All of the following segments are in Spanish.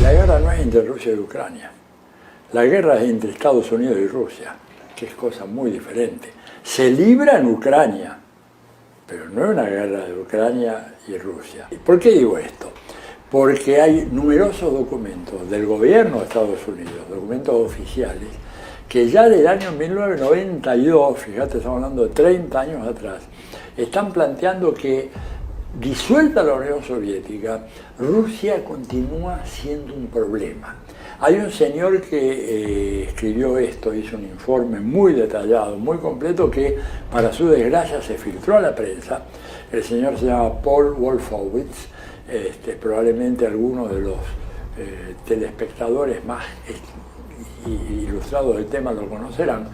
La guerra no es entre Rusia y Ucrania. La guerra es entre Estados Unidos y Rusia, que es cosa muy diferente. Se libra en Ucrania, pero no es una guerra de Ucrania y Rusia. ¿Por qué digo esto? Porque hay numerosos documentos del gobierno de Estados Unidos, documentos oficiales, que ya del año 1992, fíjate, estamos hablando de 30 años atrás, están planteando que, disuelta la Unión Soviética, Rusia continúa siendo un problema. Hay un señor que escribió esto, hizo un informe muy detallado, muy completo, que para su desgracia se filtró a la prensa. El señor se llama Paul Wolfowitz, probablemente algunos de los telespectadores más ilustrados del tema lo conocerán,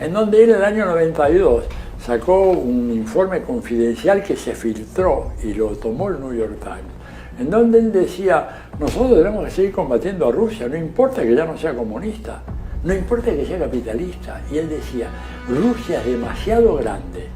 en donde él en el año 92 sacó un informe confidencial que se filtró y lo tomó el New York Times, en donde él decía: nosotros tenemos que seguir combatiendo a Rusia, no importa que ya no sea comunista, no importa que sea capitalista. Y él decía: Rusia es demasiado grande,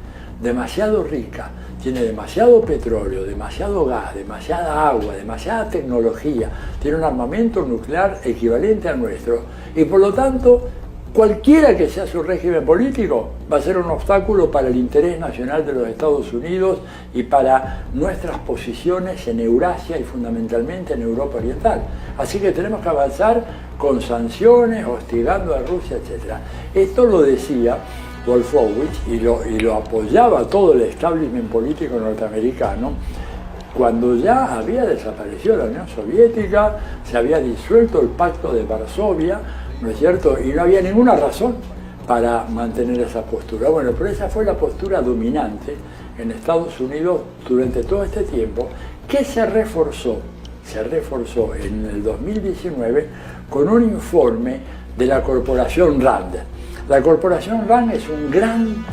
demasiado rica, tiene demasiado petróleo, demasiado gas, demasiada agua, demasiada tecnología, tiene un armamento nuclear equivalente al nuestro, y por lo tanto cualquiera que sea su régimen político va a ser un obstáculo para el interés nacional de los Estados Unidos y para nuestras posiciones en Eurasia y fundamentalmente en Europa Oriental. Así que tenemos que avanzar con sanciones, hostigando a Rusia, etc. Esto lo decía Wolfowitz y lo apoyaba todo el establishment político norteamericano cuando ya había desaparecido la Unión Soviética, se había disuelto el Pacto de Varsovia, ¿no es cierto? Y no había ninguna razón para mantener esa postura. Bueno, pero esa fue la postura dominante en Estados Unidos durante todo este tiempo, que se reforzó en el 2019 con un informe de la corporación RAND. La corporación RAND es un gran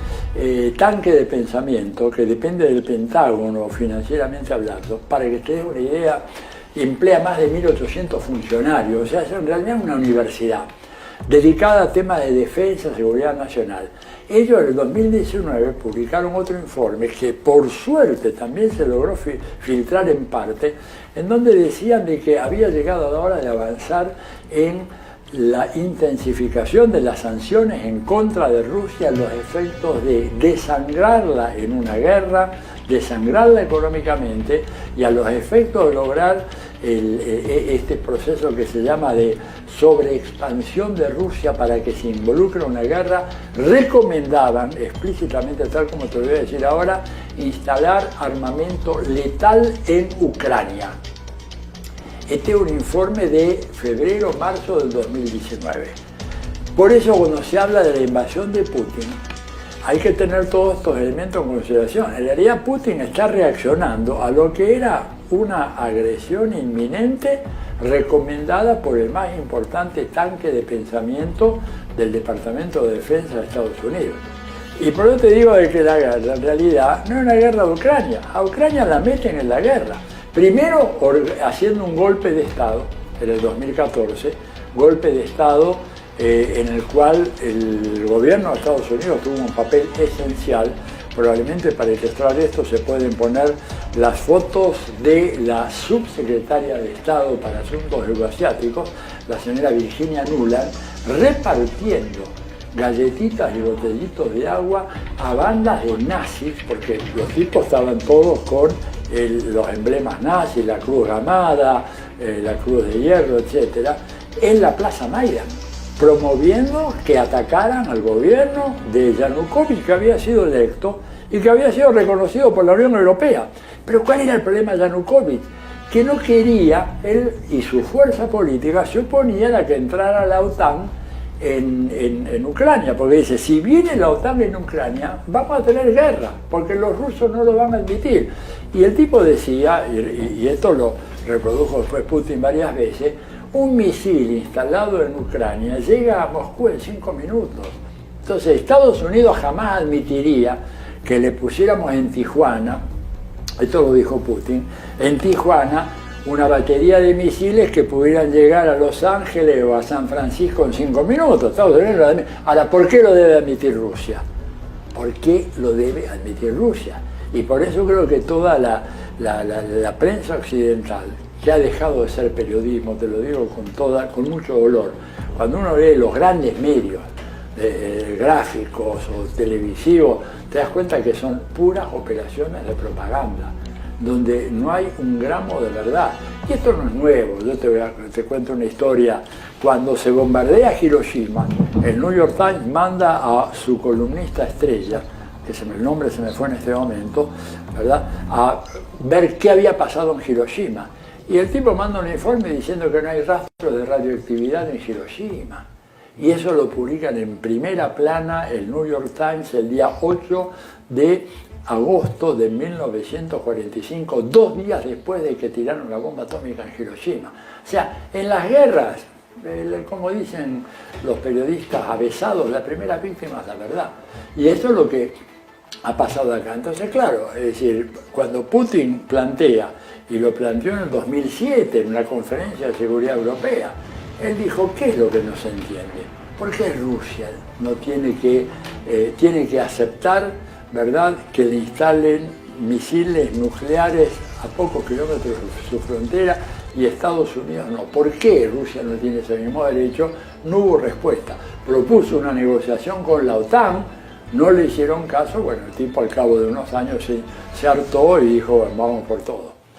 tanque de pensamiento que depende del Pentágono, financieramente hablando. Para que te des una idea, emplea más de 1.800 funcionarios, o sea, es en realidad una universidad dedicada a temas de defensa y seguridad nacional. Ellos en el 2019 publicaron otro informe que por suerte también se logró filtrar en parte, en donde decían de que había llegado la hora de avanzar en la intensificación de las sanciones en contra de Rusia, los efectos de desangrarla en una guerra, desangrarla económicamente, y a los efectos de lograr este proceso que se llama de sobreexpansión de Rusia para que se involucre en una guerra. Recomendaban explícitamente, tal como te lo voy a decir ahora, instalar armamento letal en Ucrania. Este es un informe de febrero-marzo del 2019. Por eso, cuando se habla de la invasión de Putin, hay que tener todos estos elementos en consideración. En realidad, Putin está reaccionando a lo que era una agresión inminente recomendada por el más importante tanque de pensamiento del Departamento de Defensa de Estados Unidos. Y por eso te digo de que la guerra, en realidad, no es una guerra de Ucrania. A Ucrania la meten en la guerra. Primero, haciendo un golpe de Estado, en el 2014, golpe de Estado en el cual el gobierno de Estados Unidos tuvo un papel esencial. Probablemente para ilustrar esto se pueden poner las fotos de la subsecretaria de Estado para Asuntos Euroasiáticos, la señora Virginia Nuland, repartiendo galletitas y botellitos de agua a bandas de nazis, porque los tipos estaban todos con los emblemas nazis, la cruz gamada, la cruz de hierro, etc., en la Plaza Maidan, promoviendo que atacaran al gobierno de Yanukovych, que había sido electo y que había sido reconocido por la Unión Europea. Pero ¿cuál era el problema de Yanukovych? Que no quería, él y su fuerza política se oponían a que entrara la OTAN en Ucrania, porque dice: si viene la OTAN en Ucrania, vamos a tener guerra, porque los rusos no lo van a admitir. Y el tipo decía, y esto lo reprodujo después Putin varias veces: un misil instalado en Ucrania llega a Moscú en 5 minutos. Entonces Estados Unidos jamás admitiría que le pusiéramos en Tijuana, esto lo dijo Putin, en Tijuana una batería de misiles que pudieran llegar a Los Ángeles o a San Francisco en 5 minutos. Estados Unidos lo admite. Ahora, ¿por qué lo debe admitir Rusia? ¿Por qué lo debe admitir Rusia? Y por eso creo que toda la prensa occidental que ha dejado de ser periodismo, te lo digo con mucho dolor. Cuando uno ve los grandes medios, gráficos o televisivos, te das cuenta que son puras operaciones de propaganda, donde no hay un gramo de verdad. Y esto no es nuevo, yo te cuento una historia. Cuando se bombardea Hiroshima, el New York Times manda a su columnista estrella, que el nombre se me fue en este momento, ¿verdad?, a ver qué había pasado en Hiroshima. Y el tipo manda un informe diciendo que no hay rastro de radioactividad en Hiroshima. Y eso lo publican en primera plana el New York Times el día 8 de agosto de 1945, 2 días después de que tiraron la bomba atómica en Hiroshima. O sea, en las guerras, como dicen los periodistas avesados, la primera víctima es la verdad. Y eso es lo que ha pasado acá. Entonces, claro, es decir, cuando Putin plantea, y lo planteó en el 2007 en una conferencia de seguridad europea, él dijo, ¿qué es lo que no se entiende? ¿Por qué Rusia no tiene que aceptar, ¿verdad?, que le instalen misiles nucleares a pocos kilómetros de su frontera y Estados Unidos no? ¿Por qué Rusia no tiene ese mismo derecho? No hubo respuesta. Propuso una negociación con la OTAN, no le hicieron caso. Bueno, el tipo al cabo de unos años se hartó y dijo, bueno, vamos por todo.